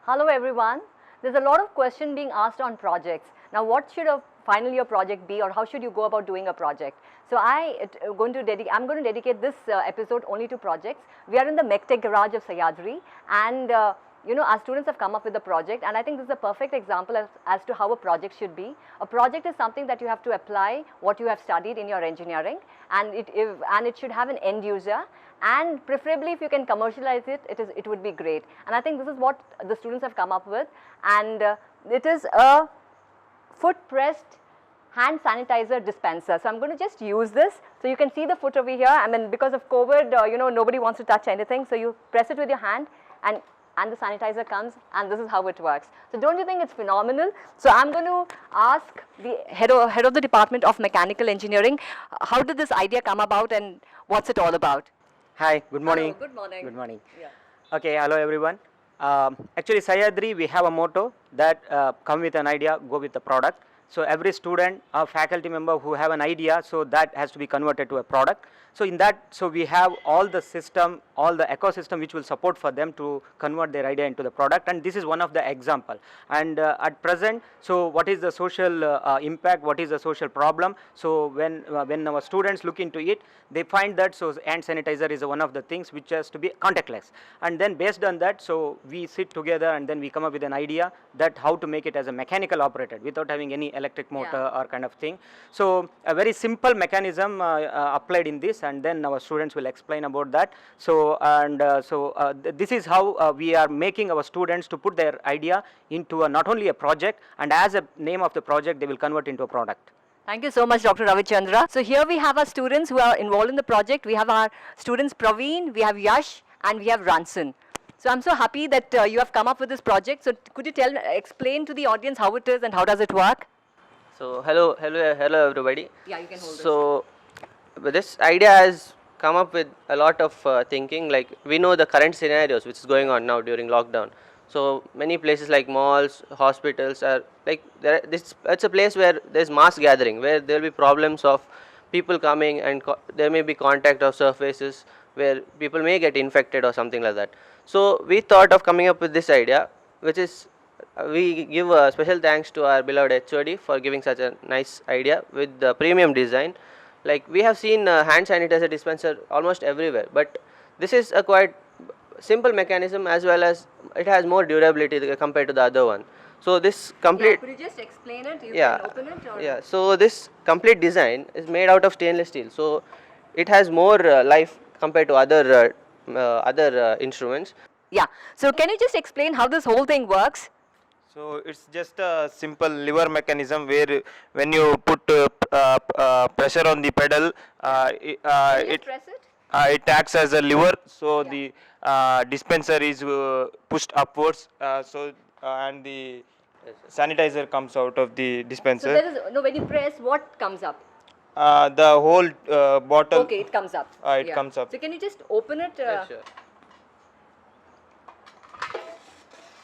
Hello everyone. There's a lot of question being asked on projects. Now what should a final year project be, or how should you go about doing a project? So I'm going to dedicate this episode only to projects. We are in the MechTech garage of Sahyadri, and our students have come up with a project, and I think this is a perfect example as to how a project should be. A project is something that you have to apply what you have studied in your engineering, and it should have an end user, and preferably if you can commercialize it would be great. And I think this is what the students have come up with, and it is a foot pressed hand sanitizer dispenser. So I'm going to just use this. So you can see the foot over here. I mean, because of COVID, nobody wants to touch anything. So you press it with your hand, and the sanitizer comes, and this is how it works. So don't you think it's phenomenal? So I'm going to ask the head of the Department of Mechanical Engineering, how did this idea come about and what's it all about? Hi, good morning. Hello, good morning. Good morning. Yeah. Okay, hello everyone. Actually, Sahyadri, we have a motto that come with an idea, go with the product. So every student or faculty member who have an idea, so that has to be converted to a product. So in that, so we have all the system, all the ecosystem which will support for them to convert their idea into the product, and this is one of the example. And at present, so what is the social impact, what is the social problem? So when our students look into it, they find that so hand sanitizer is one of the things which has to be contactless. And then based on that, so we sit together and then we come up with an idea that how to make it as a mechanical operated without having any electric motor or kind of thing. So a very simple mechanism applied in this, and then our students will explain about that. So this is how we are making our students to put their idea into not only a project, and as a name of the project they will convert into a product. Thank you so much, Dr. Ravichandra. So here we have our students who are involved in the project. We have our students Praveen, we have Yash, and we have Ranson. So I'm so happy that you have come up with this project. So could you explain to the audience how it is and how does it work? So hello everybody. Yeah, you can hold So this idea has come up with a lot of thinking. Like, we know the current scenarios which is going on now during lockdown. So many places like malls, hospitals are like it's a place where there's mass gathering, where there will be problems of people coming, and there may be contact of surfaces where people may get infected or something like that. So we thought of coming up with this idea, which is we give a special thanks to our beloved HOD for giving such a nice idea with the premium design. Like, we have seen hand sanitizer dispenser almost everywhere, but this is a quite simple mechanism, as well as it has more durability compared to the other one. So this complete, could you just explain it? You can open it? Or? Yeah, so this complete design is made out of stainless steel, so it has more life compared to other instruments. Yeah, so can you just explain how this whole thing works? So it's just a simple lever mechanism where when you put pressure on the pedal, It press it? it acts as a lever, so the dispenser is pushed upwards, and the sanitizer comes out of the dispenser. So there is when you press, what comes up? The whole bottle. Okay, it comes up. It comes up. So can you just open it? Yeah, sure.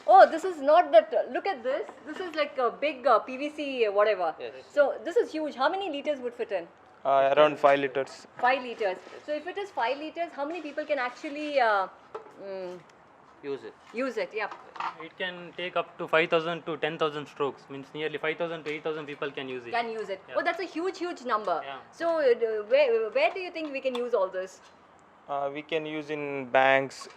Oh, this is not that. Look at this. This is like a big PVC whatever. Yes. So this is huge. How many liters would fit in? Around 5 liters. 5 liters. So if it is 5 liters, how many people can actually Use it. use it? Yeah. It can take up to 5,000 to 10,000 strokes. Means nearly 5,000 to 8,000 people can use it. Can use it. Yeah. Oh, that's a huge number. Yeah. So where do you think we can use all this? We can use in banks,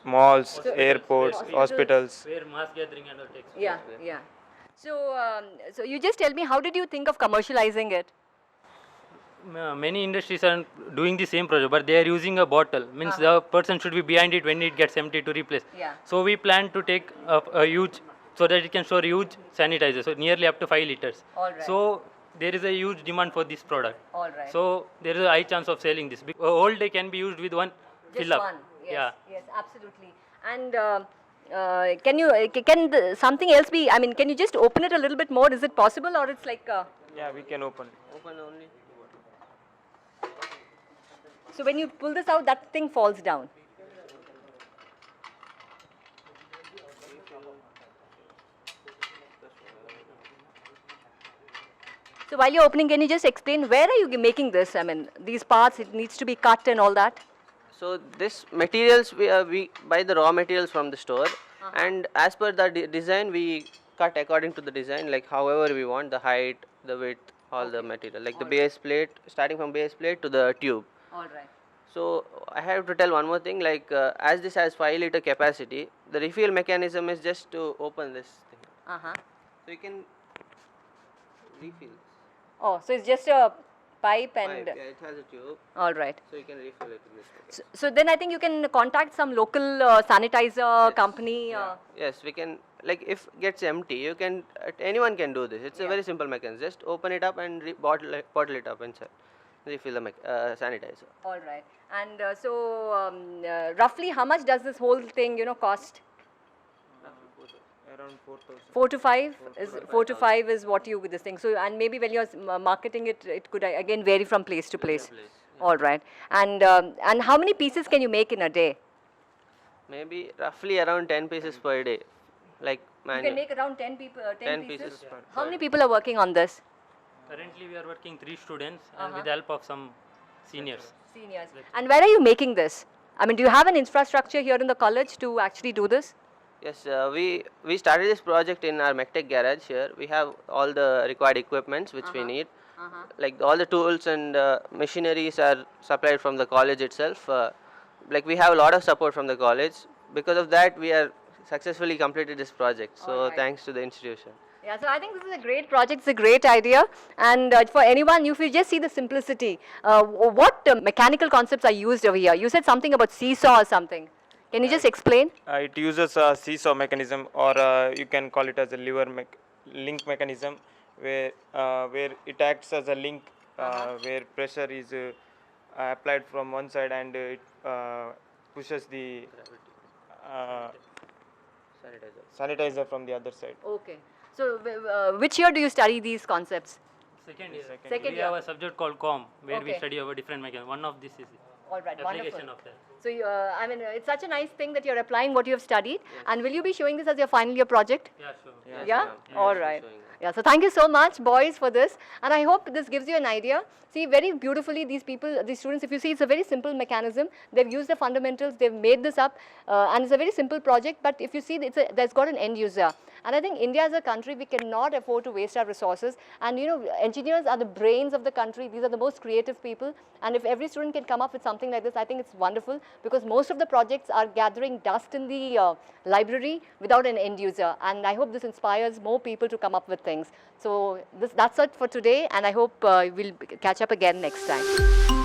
malls, airports, hospitals. Where mass gathering and all takes place. Yeah. So you just tell me, how did you think of commercializing it? Many industries are doing the same project, but they are using a bottle. Means the person should be behind it when it gets empty to replace. Yeah. So we plan to take a huge, so that it can store huge sanitizer, so nearly up to 5 liters. All right. So there is a huge demand for this product. All right. So there is a high chance of selling this. Whole day can be used with one Just fill up. one. Yes. Yeah. Yes, absolutely. And can something else be? I mean, can you just open it a little bit more? Is it possible, or it's like? Yeah, we can open. Open only. So when you pull this out, that thing falls down. So while you're opening, can you just explain where are you making this? I mean, these parts, it needs to be cut and all that. So this materials we buy the raw materials from the store, and as per the design we cut according to the design, like however we want, the height, the width, all the material, like the base plate, starting from base plate to the tube. All right. So I have to tell one more thing, like as this has 5 liter capacity, the refill mechanism is just to open this thing, Uh-huh. so you can refill. Oh, so it's just a pipe and... Pipe, yeah, it has a tube, All right. so you can refill it in this way. So then I think you can contact some local sanitizer company. Yes, we can, like if gets empty, you can, anyone can do this. It's a very simple mechanism. Just open it up and bottle it up inside. Refill the sanitizer. All right. And roughly how much does this whole thing, cost? Around 4,000. 4 to 5 is 4 to 5 is what you with this thing. So and maybe when you're marketing it, it could again vary from place to place. All right. And how many pieces can you make in a day? Maybe roughly around 10 pieces per day, like You manual. can make around 10 people. 10 pieces per How many people are working on this? Currently, we are working 3 students and with the help of some seniors. Seniors. And where are you making this? I mean, do you have an infrastructure here in the college to actually do this? Yes, we started this project in our MechTech garage here. We have all the required equipments which we need. Like all the tools and machineries are supplied from the college itself. Like we have a lot of support from the college. Because of that, we are successfully completed this project. So Alright. thanks to the institution. Yeah, so I think this is a great project, it's a great idea. And for anyone, if you just see the simplicity, what mechanical concepts are used over here? You said something about seesaw or something. Can you just explain? It uses a seesaw mechanism, or you can call it as a link mechanism, where it acts as a link, where pressure is applied from one side and it pushes the sanitizer from the other side. Okay. So which year do you study these concepts? Second year. Second we year. have a subject called COM where we Okay. study our different mechanisms. One of this is All right, application wonderful. of that. So, I mean, it's such a nice thing that you're applying what you have studied. And will you be showing this as your final year project? Yeah, sure. Yeah? ma'am. All right. Yeah, so thank you so much, boys, for this. And I hope this gives you an idea. See, very beautifully, these people, these students, if you see, it's a very simple mechanism. They've used the fundamentals, they've made this up, and it's a very simple project. But if you see, there's got an end user. And I think India as a country, we cannot afford to waste our resources. And engineers are the brains of the country. These are the most creative people. And if every student can come up with something like this, I think it's wonderful, because most of the projects are gathering dust in the library without an end user. And I hope this inspires more people to come up with things. So that's it for today, and I hope we'll catch up again next time.